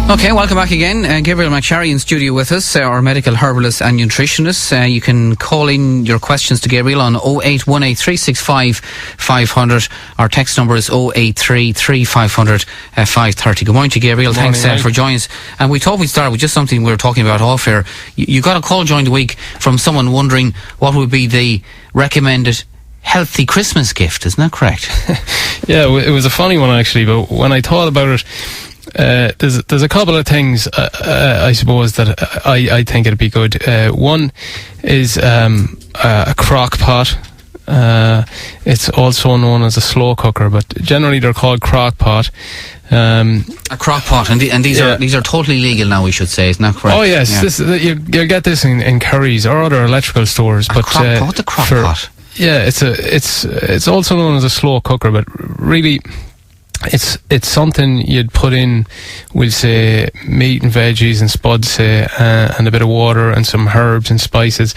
Okay, welcome back again. Gabriel McSharry in studio with us, our medical herbalist and nutritionist. You can call in your questions to Gabriel on 0818 365 500. Our text number is 083 3500 530. Good morning to you, Gabriel. Morning, Thanks for joining us. And we thought we'd start with just something we were talking about off air. You got a call during the week from someone wondering what would be the recommended healthy Christmas gift. Isn't that correct? Yeah, it was a funny one actually, but when I thought about it, there's a couple of things I suppose that I think it'd be good. One is a crock pot. It's also known as a slow cooker, but generally they're called crock pot. A crock pot, and these are totally legal now, we should say, isn't that correct? Oh yes, yeah. You'll get this in Currys or other electrical stores. A crock pot. Yeah, it's also known as a slow cooker, but really it's something you'd put in, we'll say, meat and veggies and spuds, say, and a bit of water and some herbs and spices,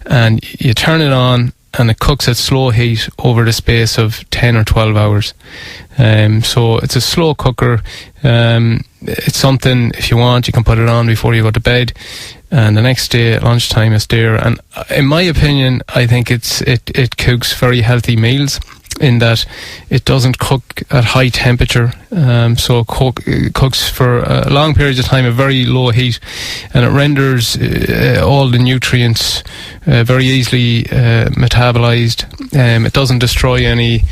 and you turn it on and it cooks at slow heat over the space of 10 or 12 hours. So it's a slow cooker. It's something, if you want, you can put it on before you go to bed, and the next day at lunchtime it's there. And in my opinion, I think it cooks very healthy meals, in that it doesn't cook at high temperature, so it cooks for long periods of time at very low heat, and it renders all the nutrients very easily metabolized. It doesn't destroy any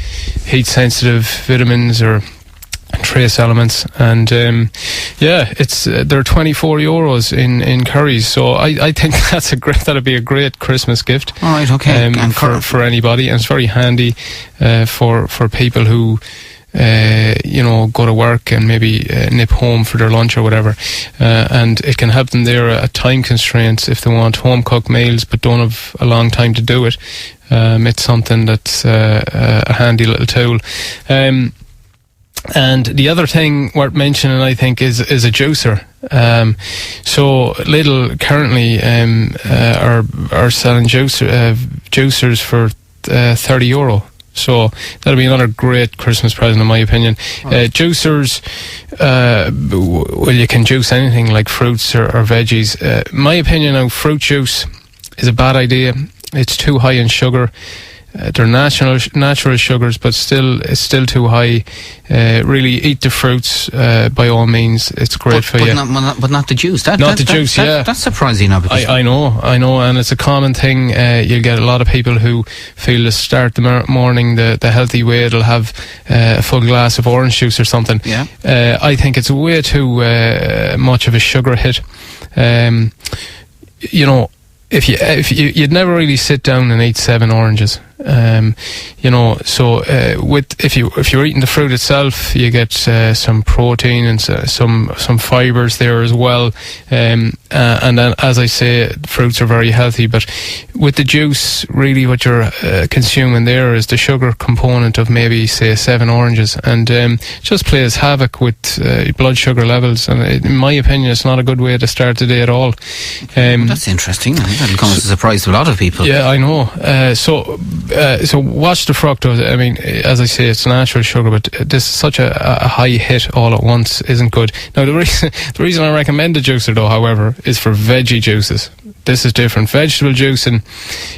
heat sensitive vitamins or trace elements, and they're €24 in Currys, so I think that'd be a great Christmas gift. All right, okay. For anybody, and it's very handy for people who go to work and maybe nip home for their lunch or whatever, and it can help them there at time constraints if they want home cooked meals but don't have a long time to do it. It's something that's a handy little tool. And the other thing worth mentioning, I think, is a juicer. So Lidl currently are selling juicers for €30. So that'll be another great Christmas present, in my opinion. Juicers, well, you can juice anything like fruits or veggies. My opinion now, fruit juice is a bad idea. It's too high in sugar. They're natural sugars, but it's still too high. Really, eat the fruits by all means. It's great for you. But not the juice. Yeah. That's surprising now. I know, and it's a common thing. You'll get a lot of people who feel to start the morning the healthy way. They'll have a full glass of orange juice or something. Yeah. I think it's way too much of a sugar hit. If you'd never really sit down and eat 7 oranges. If you're eating the fruit itself, you get some protein and some fibres there as well. And then, as I say, fruits are very healthy. But with the juice, really, what you're consuming there is the sugar component of maybe, say, 7 oranges, and just plays havoc with blood sugar levels. And in my opinion, it's not a good way to start the day at all. That's interesting. I think that'll come as a surprise to a lot of people. Yeah, I know. So watch the fructose. I mean, as I say, it's natural sugar, but this such a high hit all at once isn't good. Now, the reason I recommend the juicer, though, however, is for veggie juices. This is different. Vegetable juice, and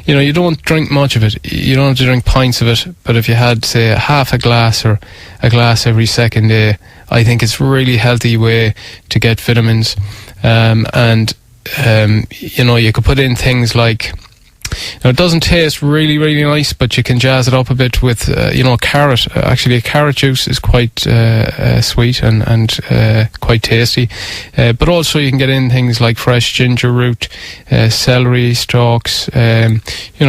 you don't drink much of it. You don't have to drink pints of it. But if you had, say, half a glass or a glass every second day, I think it's a really healthy way to get vitamins. You could put in things like, now, it doesn't taste really, really nice, but you can jazz it up a bit with, carrot. Actually, a carrot juice is quite sweet and quite tasty. But also you can get in things like fresh ginger root, celery stalks,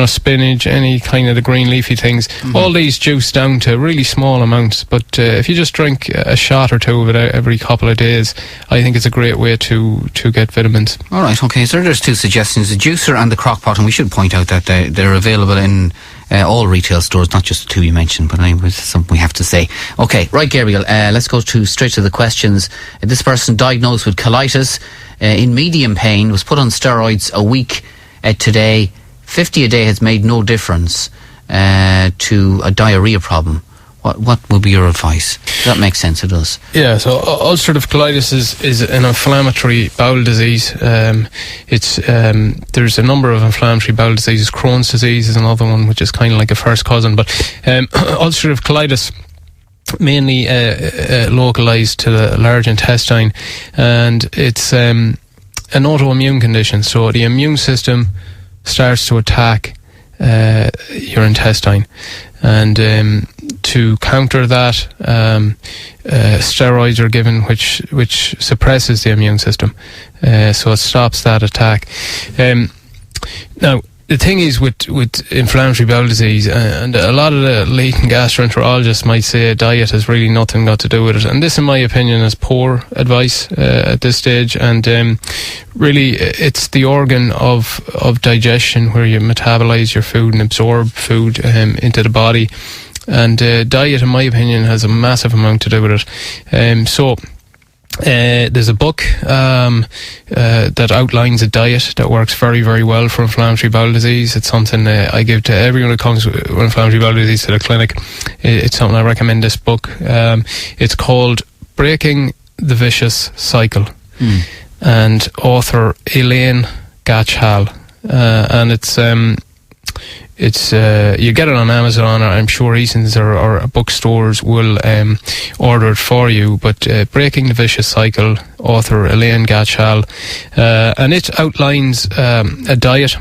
spinach, any kind of the green leafy things. Mm-hmm. All these juice down to really small amounts. But if you just drink a shot or two of it every couple of days, I think it's a great way to get vitamins. All right, okay. So there's 2 suggestions, the juicer and the crock pot, and we should point out that they're available in all retail stores, not just the 2 you mentioned, but anyway, it's something we have to say. Okay, right, Gabriel, let's go straight to the questions. This person diagnosed with colitis, in medium pain, was put on steroids a week today. 50 a day has made no difference to a diarrhea problem. what would be your advice? That makes sense. It does. Yeah, so ulcerative colitis is an inflammatory bowel disease. There's a number of inflammatory bowel diseases. Crohn's disease is another one, which is kind of like a first cousin. But ulcerative colitis mainly localized to the large intestine, and it's an autoimmune condition. So the immune system starts to attack your intestine, and to counter that, steroids are given, which suppresses the immune system, so it stops that attack. Now, the thing is with inflammatory bowel disease, and a lot of the latent gastroenterologists might say diet has really nothing got to do with it, and this, in my opinion, is poor advice at this stage. And really, it's the organ of digestion, where you metabolize your food and absorb food into the body, and diet, in my opinion, has a massive amount to do with it. There's a book that outlines a diet that works very, very well for inflammatory bowel disease. It's something I give to everyone who comes with inflammatory bowel disease to the clinic. It's something I recommend, this book. It's called Breaking the Vicious Cycle, and author Elaine Gatchal, and it's you get it on Amazon, or I'm sure Eason's or bookstores will order it for you. But Breaking the Vicious Cycle, author Elaine Gatchal, and it outlines a diet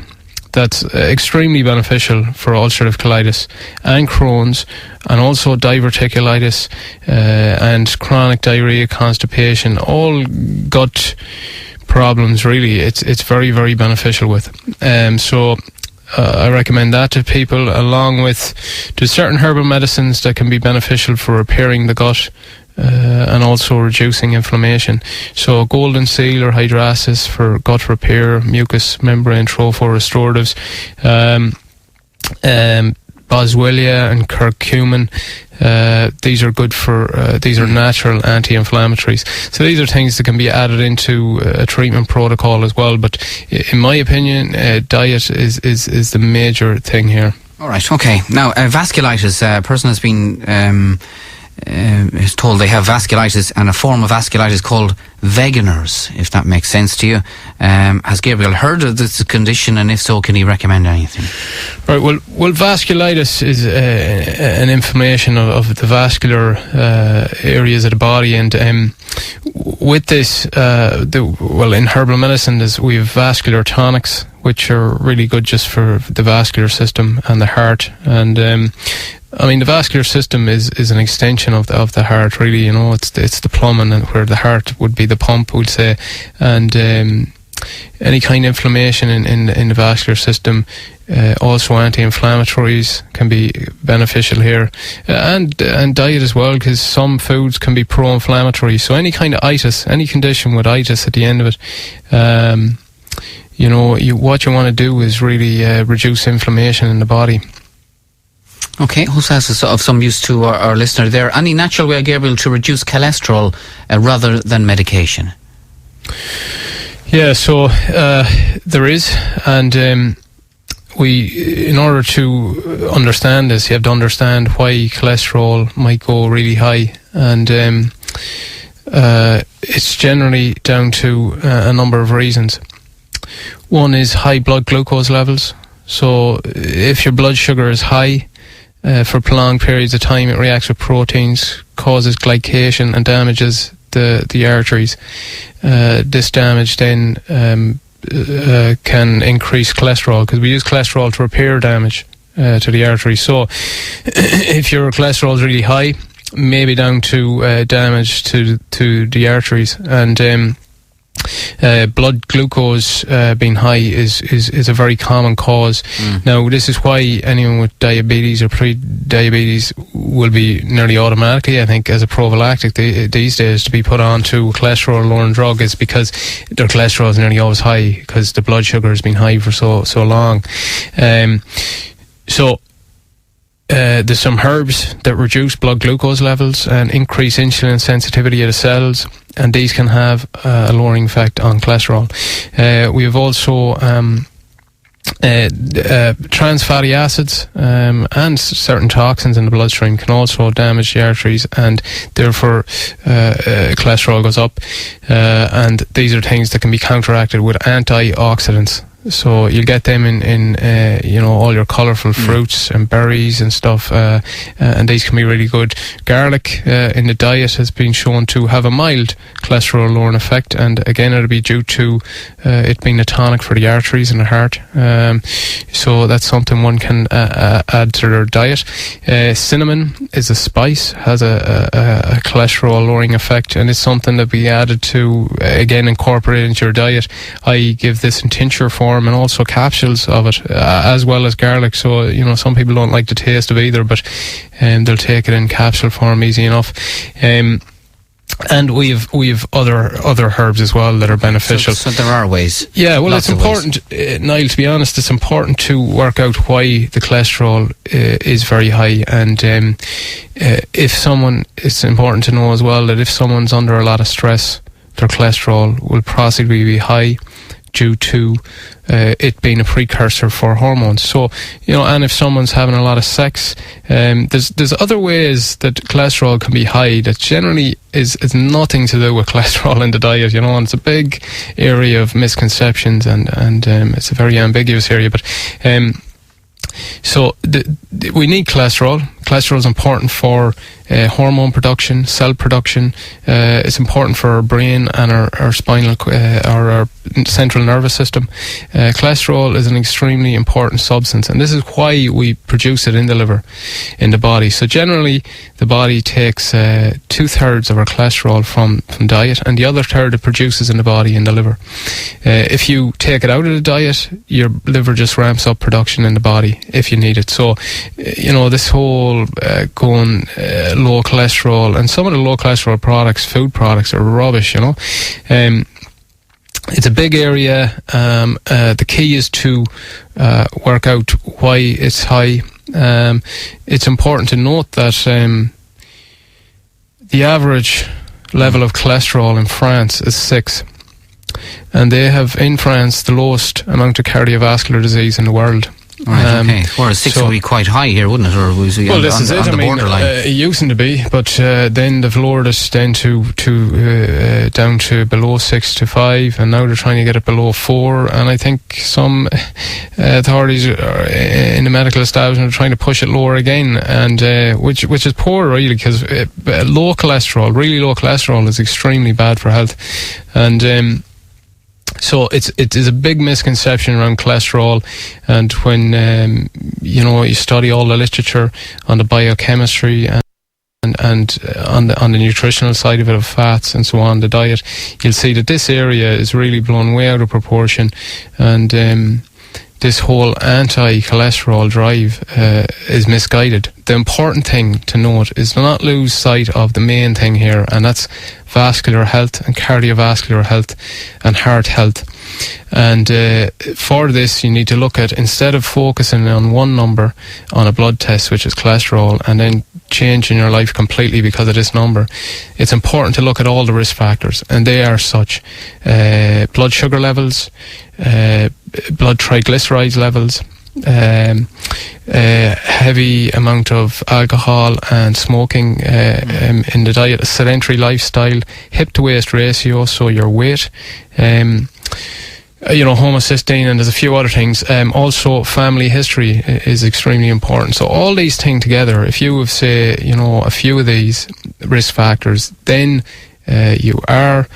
that's extremely beneficial for ulcerative colitis and Crohn's, and also diverticulitis and chronic diarrhea, constipation, all gut problems. Really, it's very, very beneficial with. I recommend that to people, along with there's certain herbal medicines that can be beneficial for repairing the gut and also reducing inflammation. So golden seal or hydrasis for gut repair, mucous membrane trophorrestoratives, boswellia and curcumin. These are good for, these are natural anti-inflammatories. So these are things that can be added into a treatment protocol as well. But in my opinion, diet is the major thing here. All right, okay. Now, vasculitis, a person has been is told they have vasculitis, and a form of vasculitis called Wegener's, if that makes sense to you. Has Gabriel heard of this condition, and if so, can he recommend anything? Right, well, vasculitis is an inflammation of the vascular areas of the body, and with this, in herbal medicine, we have vascular tonics, which are really good just for the vascular system and the heart. And the vascular system is an extension of the heart, really. You know, it's the plumbing, and where the heart would be the pump, we'd say. And any kind of inflammation in the vascular system, also anti-inflammatories can be beneficial here, and diet as well, because some foods can be pro-inflammatory. So any kind of itis, any condition with itis at the end of it, what you want to do is really reduce inflammation in the body. Okay, who says of some use to our listener there? Any natural way, Gabriel, to reduce cholesterol rather than medication? Yeah, so there is, and in order to understand this, you have to understand why cholesterol might go really high, and it's generally down to a number of reasons. One is high blood glucose levels. So if your blood sugar is high for prolonged periods of time, it reacts with proteins, causes glycation, and damages the arteries. This damage then can increase cholesterol, because we use cholesterol to repair damage to the arteries. So if your cholesterol is really high, maybe down to damage to the arteries, and blood glucose being high is a very common cause. Now, this is why anyone with diabetes or pre-diabetes will be nearly automatically, I think, as a prophylactic these days, to be put on to cholesterol lowering drug, is because their cholesterol is nearly always high, because the blood sugar has been high for so long. There's some herbs that reduce blood glucose levels and increase insulin sensitivity of the cells, and these can have a lowering effect on cholesterol. We have also trans fatty acids and certain toxins in the bloodstream can also damage the arteries, and therefore cholesterol goes up, and these are things that can be counteracted with antioxidants. So you'll get them in all your colourful fruits and berries and stuff, and these can be really good. Garlic in the diet has been shown to have a mild cholesterol lowering effect, and again it'll be due to it being a tonic for the arteries in the heart. So that's something one can add to their diet. Cinnamon is a spice, has a cholesterol lowering effect, and it's something that be added to, again, incorporated into your diet. I give this in tincture form and also capsules of it, as well as garlic. So some people don't like the taste of either, but they'll take it in capsule form easy enough. And we've other herbs as well that are beneficial. So there are ways. Yeah, well, it's important, Niall, to be honest, it's important to work out why the cholesterol is very high. And it's important to know as well that if someone's under a lot of stress, their cholesterol will possibly be high due to it being a precursor for hormones. So, and if someone's having a lot of sex, there's other ways that cholesterol can be high that generally is nothing to do with cholesterol in the diet, and it's a big area of misconceptions, and it's a very ambiguous area, but so we need cholesterol. Cholesterol is important for hormone production, cell production. It's important for our brain and our spinal, our central nervous system. Cholesterol is an extremely important substance, and this is why we produce it in the liver, in the body. So generally, the body takes 2/3 of our cholesterol from diet, and the other third it produces in the body, in the liver. If you take it out of the diet, your liver just ramps up production in the body if you need it. So, this whole going low cholesterol, and some of the low cholesterol products, food products, are rubbish. It's a big area. The key is to work out why it's high. It's important to note that the average level of cholesterol in France is 6, and they have in France the lowest amount of cardiovascular disease in the world. Right, okay. Whereas 6 would be quite high here, wouldn't it? Or was it this is it. On the borderline? It used to be, but then they've lowered it then to down to below 6 to 5, and now they're trying to get it below 4. And I think some authorities in the medical establishment are trying to push it lower again, and which is poor, really, because low cholesterol, really low cholesterol, is extremely bad for health, and. So it is a big misconception around cholesterol, and when you study all the literature on the biochemistry and on the nutritional side of it, of fats and so on, the diet, you'll see that this area is really blown way out of proportion, and this whole anti-cholesterol drive is misguided. The important thing to note is to not lose sight of the main thing here, and that's vascular health and cardiovascular health and heart health. And for this, you need to look at, instead of focusing on one number on a blood test, which is cholesterol, and then changing your life completely because of this number, it's important to look at all the risk factors, and they are such: blood sugar levels, blood triglycerides levels, heavy amount of alcohol and smoking in the diet, a sedentary lifestyle, hip to waist ratio, so your weight, homocysteine, and there's a few other things. Also, family history is extremely important. So all these things together, if you have, say, a few of these risk factors, then you are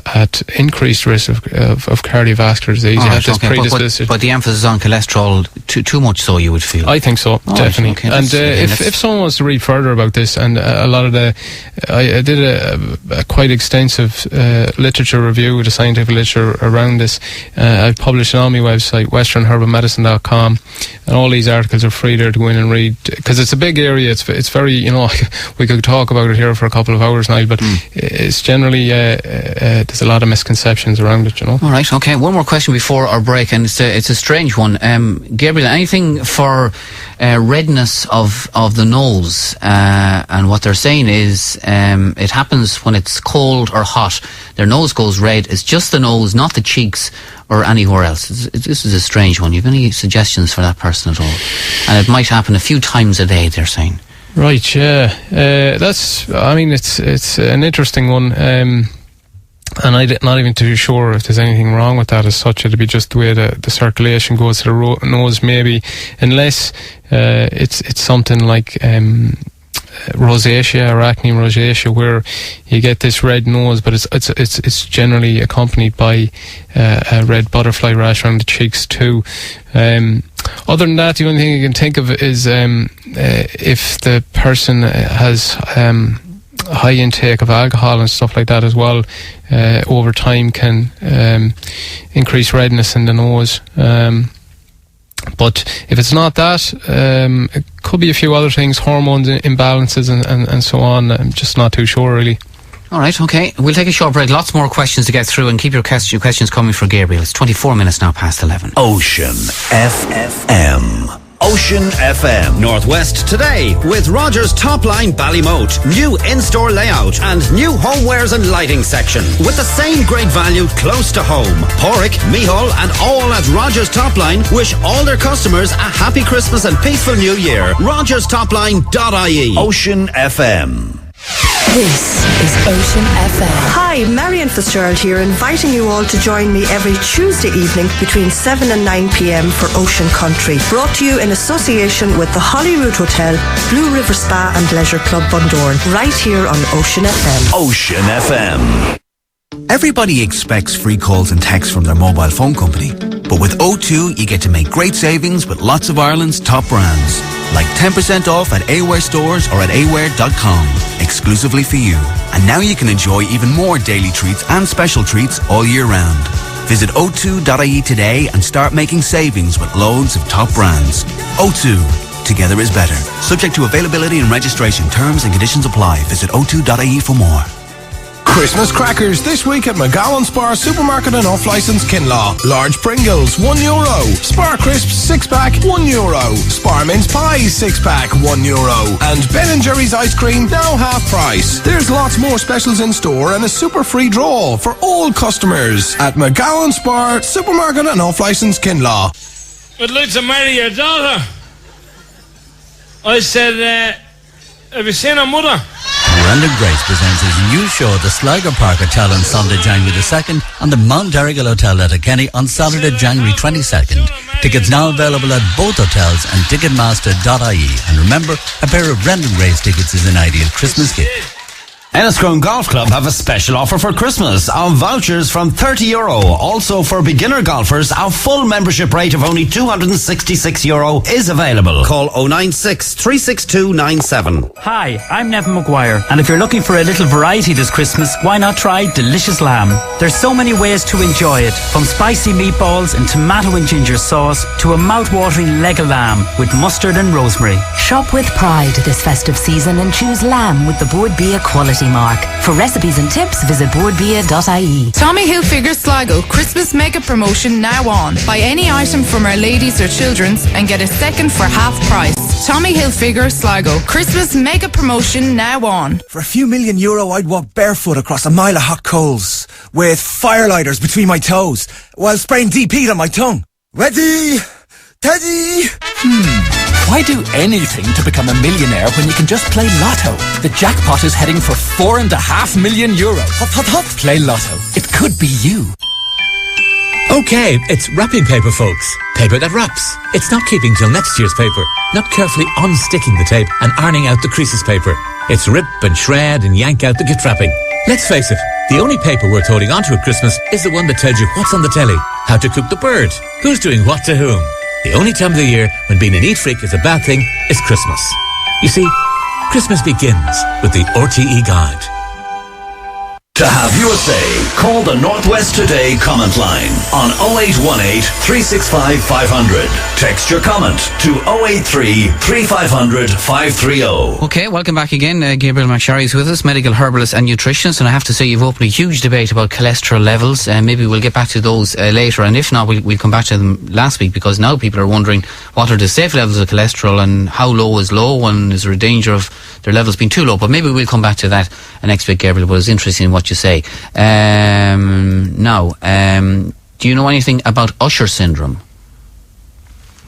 at increased risk of cardiovascular disease. You have this predisposition. But the emphasis on cholesterol, too much so, you would feel? I think so, definitely. Okay, and if someone wants to read further about this, and a lot of I did a quite extensive literature review with the scientific literature around this. I've published it on my website, westernherbalmedicine.com, and all these articles are free there to go in and read, because it's a big area. It's very, we could talk about it here for a couple of hours now, but it's generally there's a lot of misconceptions around it, you know. All right, okay. One more question before our break, and it's a strange one. Gabriel, anything for redness of the nose? And what they're saying is it happens when it's cold or hot. Their nose goes red. It's just the nose, not the cheeks or anywhere else. This is a strange one. You have any suggestions for that person at all? And it might happen a few times a day, they're saying. Right, yeah. It's an interesting one. And I'm not even too sure if there's anything wrong with that as such. It'd be just the way the circulation goes to the nose, maybe, unless it's something like rosacea, arachne rosacea, where you get this red nose, but it's generally accompanied by a red butterfly rash around the cheeks too. Other than that, the only thing you can think of is if the person has high intake of alcohol and stuff like that as well, over time can increase redness in the nose. But if it's not that, it could be a few other things, hormones imbalances and so on. I'm just not too sure, really. All right, okay. We'll take a short break. Lots more questions to get through, and keep your questions coming for Gabriel. It's 24 minutes now past 11. Ocean FM. Ocean FM. Northwest today with Rogers Topline Ballymote. New in-store layout and new homewares and lighting section. With the same great value close to home. Porrick, Mihal and all at Rogers Topline wish all their customers a happy Christmas and peaceful New Year. RogersTopline.ie. Ocean FM. This is Ocean FM. Hi, Marion Fitzgerald here, inviting you all to join me every Tuesday evening between 7 and 9 p.m. for Ocean Country. Brought to you in association with the Holyrood Hotel, Blue River Spa and Leisure Club Bundoran, right here on Ocean FM. Ocean FM. Everybody expects free calls and texts from their mobile phone company. But with O2, you get to make great savings with lots of Ireland's top brands. Like 10% off at Aware stores or at aware.com, exclusively for you. And now you can enjoy even more daily treats and special treats all year round. Visit o2.ie today and start making savings with loads of top brands. O2, together is better. Subject to availability and registration. Terms and conditions apply. Visit o2.ie for more. Christmas crackers this week at McGowan Spar Supermarket and Off-Licence Kinlaw. Large Pringles, €1. Spar Crisps 6-pack, €1. Spar Mince Pies 6-pack, €1. And Ben & Jerry's ice cream now half price. There's lots more specials in store and a super free draw for all customers at McGowan Spar Supermarket and Off-Licence Kinlaw. I'd like to marry your daughter. I said, have you seen her mother? Brendan Grace presents his new show at the Sligo Park Hotel on Sunday, January the 2nd, and the Mount Errigal Hotel at Kenny on Saturday, January 22nd. Tickets now available at both hotels and ticketmaster.ie. And remember, a pair of Brendan Grace tickets is an ideal Christmas gift. Enniscrone Golf Club have a special offer for Christmas. Our vouchers from €30. Also for beginner golfers, our full membership rate of only €266 is available. Call 096 362 97. Hi, I'm Nevin Maguire, and if you're looking for a little variety this Christmas, why not try Delicious Lamb? There's so many ways to enjoy it, from spicy meatballs and tomato and ginger sauce to a mouth-watering leg of lamb with mustard and rosemary. Shop with pride this festive season and choose lamb with the Board Bia quality mark. For recipes and tips, visit boardbia.ie. Tommy Hilfiger Sligo Christmas makeup promotion now on. Buy any item from our ladies or children's and get a second for half price. Tommy Hilfiger Sligo Christmas makeup promotion now on. For a few €1,000,000 I'd walk barefoot across a mile of hot coals with firelighters between my toes while spraying deep heat on my tongue. Ready? Teddy! Why do anything to become a millionaire when you can just play Lotto? The jackpot is heading for €4.5 million. Hot, hot, hot. Play Lotto. It could be you. Okay, it's wrapping paper, folks. Paper that wraps. It's not keeping till next year's paper, not carefully unsticking the tape and ironing out the creases paper. It's rip and shred and yank out the gift wrapping. Let's face it, the only paper worth holding onto at Christmas is the one that tells you what's on the telly, how to cook the bird, who's doing what to whom. The only time of the year when being a neat freak is a bad thing is Christmas. You see, Christmas begins with the RTE Guide. To have your say, call the Northwest Today comment line on 0818 365 500. Text your comment to 083 3500 530. Okay, welcome back again. Gabriel McSharry is with us, medical herbalist and nutritionist, and I have to say you've opened a huge debate about cholesterol levels. Maybe we'll get back to those later, and if not, we'll come back to them last week, because now people are wondering what are the safe levels of cholesterol and how low is low, and is there a danger of their levels being too low. But maybe we'll come back to that next week, Gabriel, but it's interesting what you say. Now, do you know anything about Usher syndrome?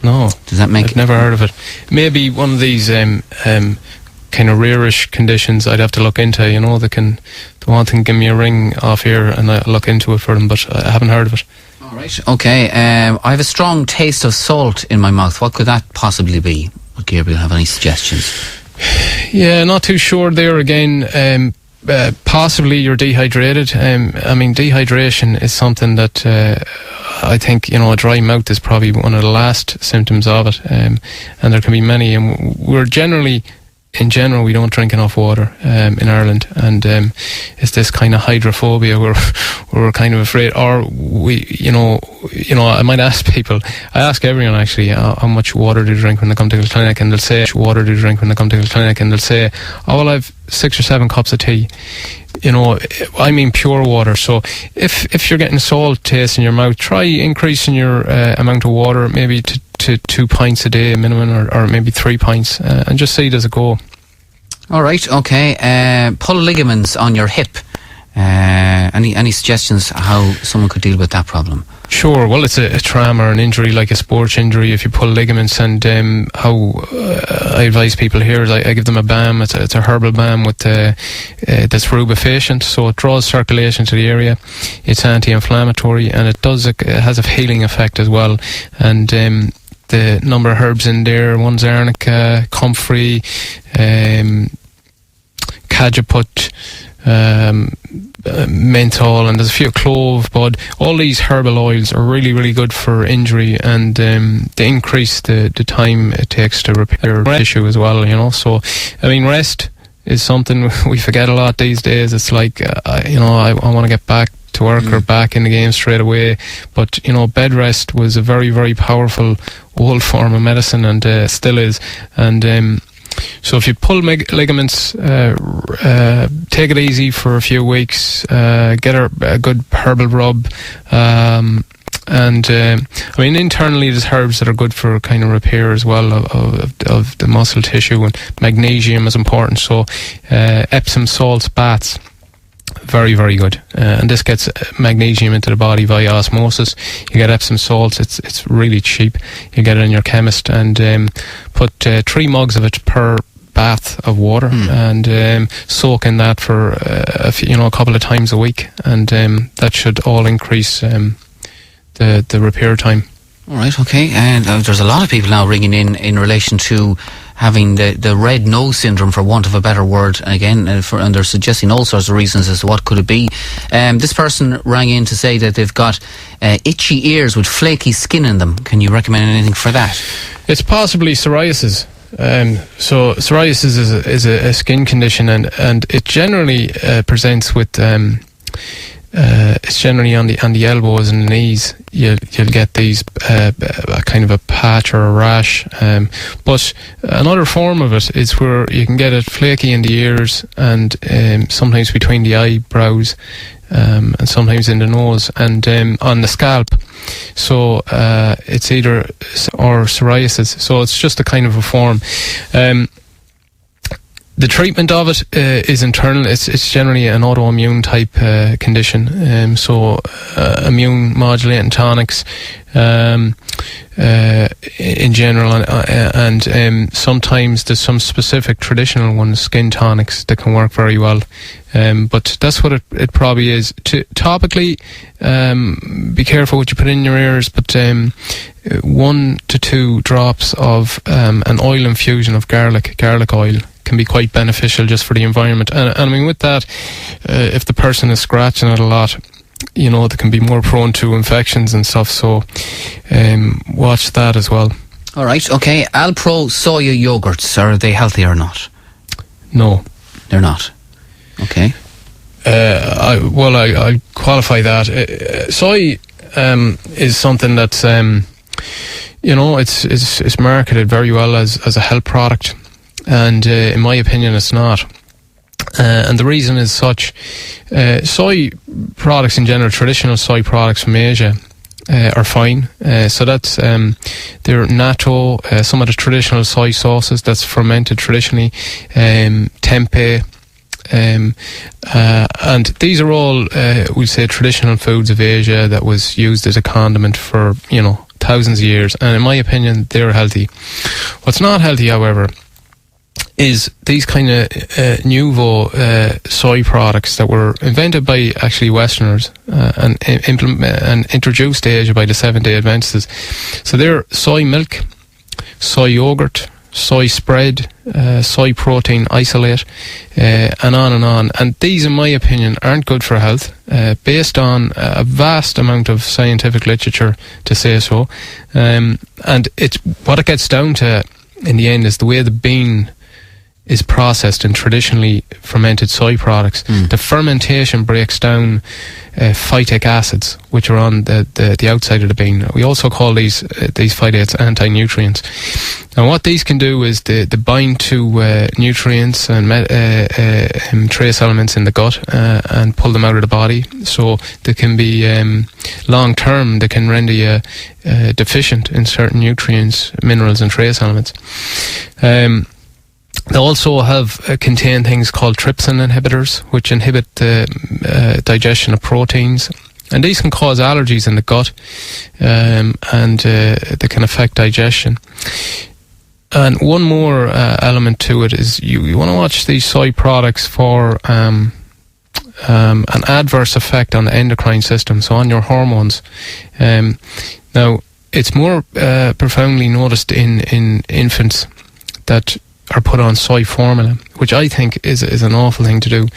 No. Does that make... I've never heard of it. Maybe one of these kind of rare-ish conditions I'd have to look into, you know. The one thing, give me a ring off here and I'll look into it for them, but I haven't heard of it. All right, okay. I have a strong taste of salt in my mouth. What could that possibly be? Would Gabriel have any suggestions? Yeah, not too sure there again. Possibly you're dehydrated. I mean, dehydration is something that I think, you know, a dry mouth is probably one of the last symptoms of it, and there can be many. And we're generally, in general, we don't drink enough water in Ireland, and it's this kind of hydrophobia where we're kind of afraid, or we, you know, I might ask people, I ask everyone actually, how much water do you drink when they come to the clinic, and they'll say, water do you drink when they come to the clinic, and they'll say, oh, well, I've 6 or 7 cups of tea. You know, I mean pure water. So if you're getting salt taste in your mouth, try increasing your amount of water, maybe to 2 pints a day minimum, or maybe 3 pints, and just see does it go. All right, okay. Pull ligaments on your hip. Any suggestions how someone could deal with that problem? Sure. Well, it's a trauma or an injury, like a sports injury, if you pull ligaments. And how I advise people here is I give them a balm. It's a herbal balm with that's rubefacient, so it draws circulation to the area. It's anti-inflammatory, and it has a healing effect as well. And the number of herbs in there: one's arnica, comfrey, cajeput, menthol, and there's a few clove, bud. All these herbal oils are really, really good for injury, and they increase the time it takes to repair tissue as well, you know. So, I mean, rest is something we forget a lot these days. It's like, you know, I want to get back to work or back in the game straight away, but, you know, bed rest was a very, very powerful old form of medicine, and still is. And so if you pull ligaments, take it easy for a few weeks, get a good herbal rub, and I mean, internally there's herbs that are good for kind of repair as well of the muscle tissue, and magnesium is important. So Epsom salts baths, very, very good, and this gets magnesium into the body via osmosis. You get Epsom salts, it's really cheap. You get it in your chemist, and put 3 mugs of it per bath of water, and soak in that for a couple of times a week, and that should all increase the repair time. All right, okay. And there's a lot of people now ringing in relation to having the red nose syndrome, for want of a better word, again, and they're suggesting all sorts of reasons as to what could it be. This person rang in to say that they've got itchy ears with flaky skin in them. Can you recommend anything for that? It's possibly psoriasis. So psoriasis is a skin condition, and it generally presents with it's generally on the elbows and the knees. You'll get these kind of a patch or a rash, but another form of it is where you can get it flaky in the ears, and sometimes between the eyebrows, and sometimes in the nose, and on the scalp. So it's either or psoriasis. So it's just a kind of a form. The treatment of it is internal. It's generally an autoimmune type condition. So immune modulating tonics in general, and sometimes there's some specific traditional ones, skin tonics, that can work very well. But that's what it probably is. Topically, be careful what you put in your ears, but 1 to 2 drops of an oil infusion of garlic oil can be quite beneficial just for the environment. And I mean, with that, if the person is scratching it a lot, you know, they can be more prone to infections and stuff. So watch that as well. All right, okay. Alpro soya yogurts, are they healthy or not? No, they're not. Okay. I'll qualify that. Soy is something that's it's marketed very well as a health product, and in my opinion, it's not. And the reason is such: soy products in general, traditional soy products from Asia, are fine. So that's they're natto. Some of the traditional soy sauces that's fermented traditionally, tempeh. And these are all we say traditional foods of Asia that was used as a condiment for thousands of years, and in my opinion they're healthy. What's not healthy, however, is these kind of nouveau soy products that were invented by actually Westerners and introduced to Asia by the Seventh-day Adventists. So they're soy milk, soy yogurt, soy spread, soy protein isolate, and on and on. And these, in my opinion, aren't good for health, based on a vast amount of scientific literature to say so. And it's what it gets down to in the end is the way the bean is processed in traditionally fermented soy products. The fermentation breaks down phytic acids, which are on the outside of the bean. We also call these phytates anti-nutrients. And what these can do is they bind to nutrients and trace elements in the gut and pull them out of the body. So they can be long term. They can render you deficient in certain nutrients, minerals, and trace elements. They also have contain things called trypsin inhibitors, which inhibit the digestion of proteins. And these can cause allergies in the gut, and they can affect digestion. And one more element to it is you want to watch these soy products for an adverse effect on the endocrine system, so on your hormones. Now, it's more profoundly noticed in infants that are put on soy formula, which I think is an awful thing to do,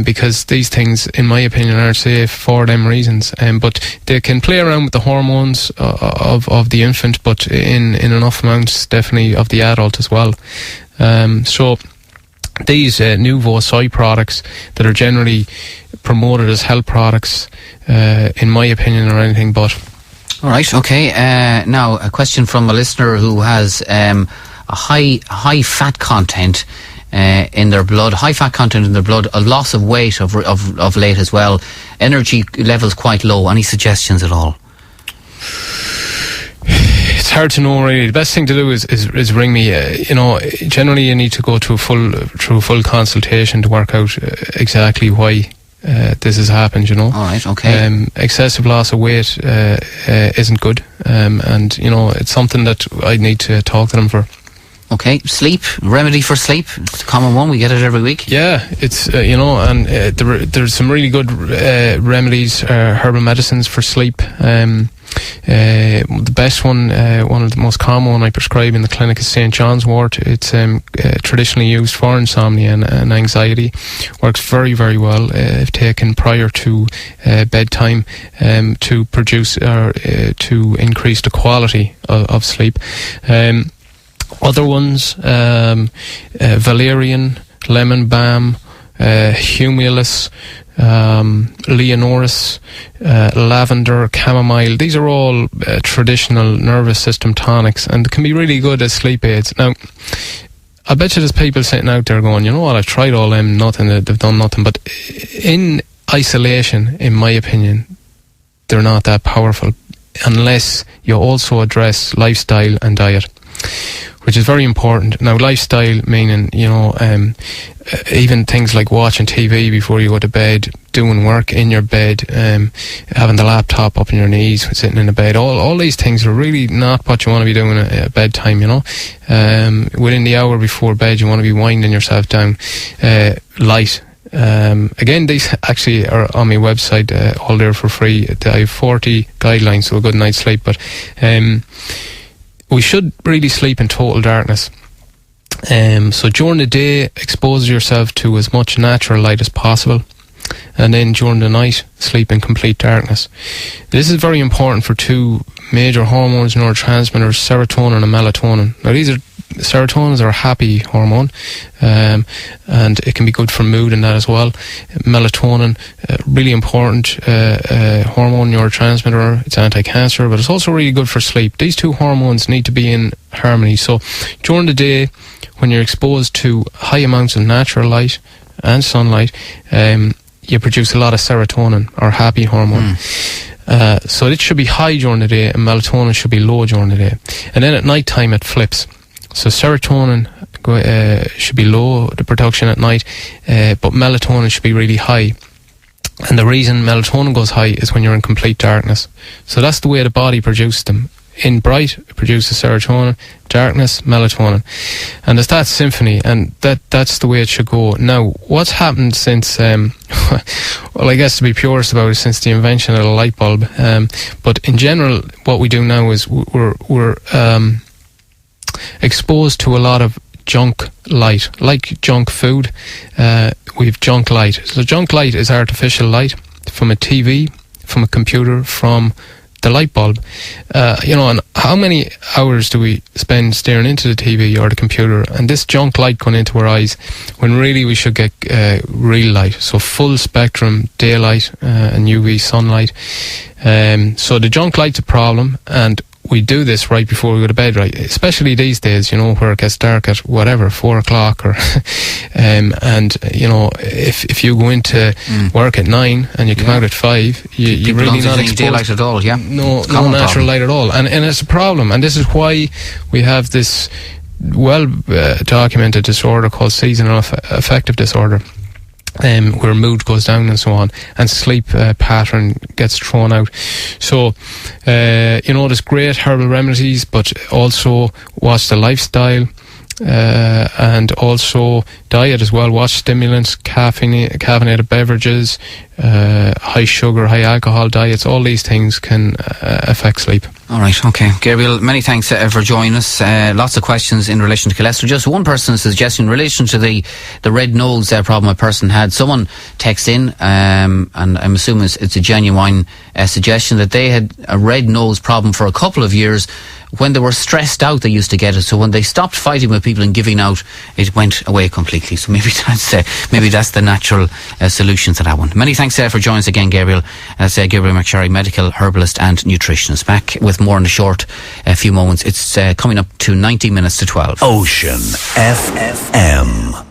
because these things, in my opinion, aren't safe for them reasons. But they can play around with the hormones of the infant, but in enough amounts, definitely, of the adult as well. So these nouveau soy products that are generally promoted as health products, in my opinion, are anything but. All right, okay. Now, a question from a listener who has a high fat content in their blood, a loss of weight of late as well, energy levels quite low. Any suggestions at all? It's hard to know, really. The best thing to do is ring me. Generally you need to go to a full consultation to work out exactly why this has happened. All right, okay. Excessive loss of weight isn't good, and it's something that I need to talk to them for. Okay, sleep, remedy for sleep. It's a common one, we get it every week. Yeah, it's, and there's some really good remedies, herbal medicines for sleep. The best one of the most common one I prescribe in the clinic is St. John's wort. It's traditionally used for insomnia and anxiety. Works very, very well if taken prior to bedtime, to produce or to increase the quality of sleep. Other ones, valerian, lemon balm, humulus, leonoris, lavender, chamomile. These are all traditional nervous system tonics, and can be really good as sleep aids. Now, I bet you there's people sitting out there going, you know what, I've tried all them, nothing, they've done nothing. But in isolation, in my opinion, they're not that powerful unless you also address lifestyle and diet, which is very important. Now, lifestyle meaning, even things like watching TV before you go to bed, doing work in your bed, having the laptop up in your knees, sitting in the bed, all these things are really not what you want to be doing at bedtime, Within the hour before bed, you want to be winding yourself down, light. Again, these actually are on my website, all there for free. I have 40 guidelines to a good night's sleep, but we should really sleep in total darkness. So during the day, expose yourself to as much natural light as possible, and then during the night, sleep in complete darkness. This is very important for two major hormones, neurotransmitters, serotonin and melatonin. Now, these are serotonin are a happy hormone, and it can be good for mood and that as well. Melatonin, really important hormone neurotransmitter. It's anti-cancer, but it's also really good for sleep. These two hormones need to be in harmony. So during the day, when you're exposed to high amounts of natural light and sunlight, you produce a lot of serotonin, or happy hormone. So it should be high during the day, and melatonin should be low during the day. And then at night time it flips. So serotonin should be low, the production at night, but melatonin should be really high. And the reason melatonin goes high is when you're in complete darkness. So that's the way the body produces them. In bright, it produces serotonin. Darkness, melatonin. And it's that symphony, and that's the way it should go. Now, what's happened since, well, I guess to be purist about it, since the invention of the light bulb, but in general, what we do now is we're exposed to a lot of junk light, like junk food. We've junk light. So junk light is artificial light from a TV, from a computer, from the light bulb. And how many hours do we spend staring into the TV or the computer, and this junk light going into our eyes, when really we should get real light, so full spectrum daylight and UV sunlight. So the junk light's a problem, and we do this right before we go to bed, right? Especially these days, where it gets dark at 4 o'clock, or and if you go into work at 9 and you come out at 5, you really not exposed daylight at all. No natural light at all, and it's a problem. And this is why we have this well documented disorder called seasonal affective disorder, where mood goes down and so on, and sleep pattern gets thrown out. So there's great herbal remedies, but also watch the lifestyle, and also diet as well. Watch stimulants, caffeinated beverages, high sugar, high alcohol diets. All these things can affect sleep. All right, okay. Gabriel, many thanks for joining us. Lots of questions in relation to cholesterol. Just one person suggesting in relation to the red nose problem a person had. Someone texts in, and I'm assuming it's a genuine suggestion, that they had a red nose problem for a couple of years. When they were stressed out, they used to get it. So when they stopped fighting with people and giving out, it went away completely. So maybe that's the natural solution to that one. Many thanks for joining us again, Gabriel. That's Gabriel McSherry, medical herbalist and nutritionist. Back with more in a short few moments. It's coming up to 90 minutes to 12. Ocean FM.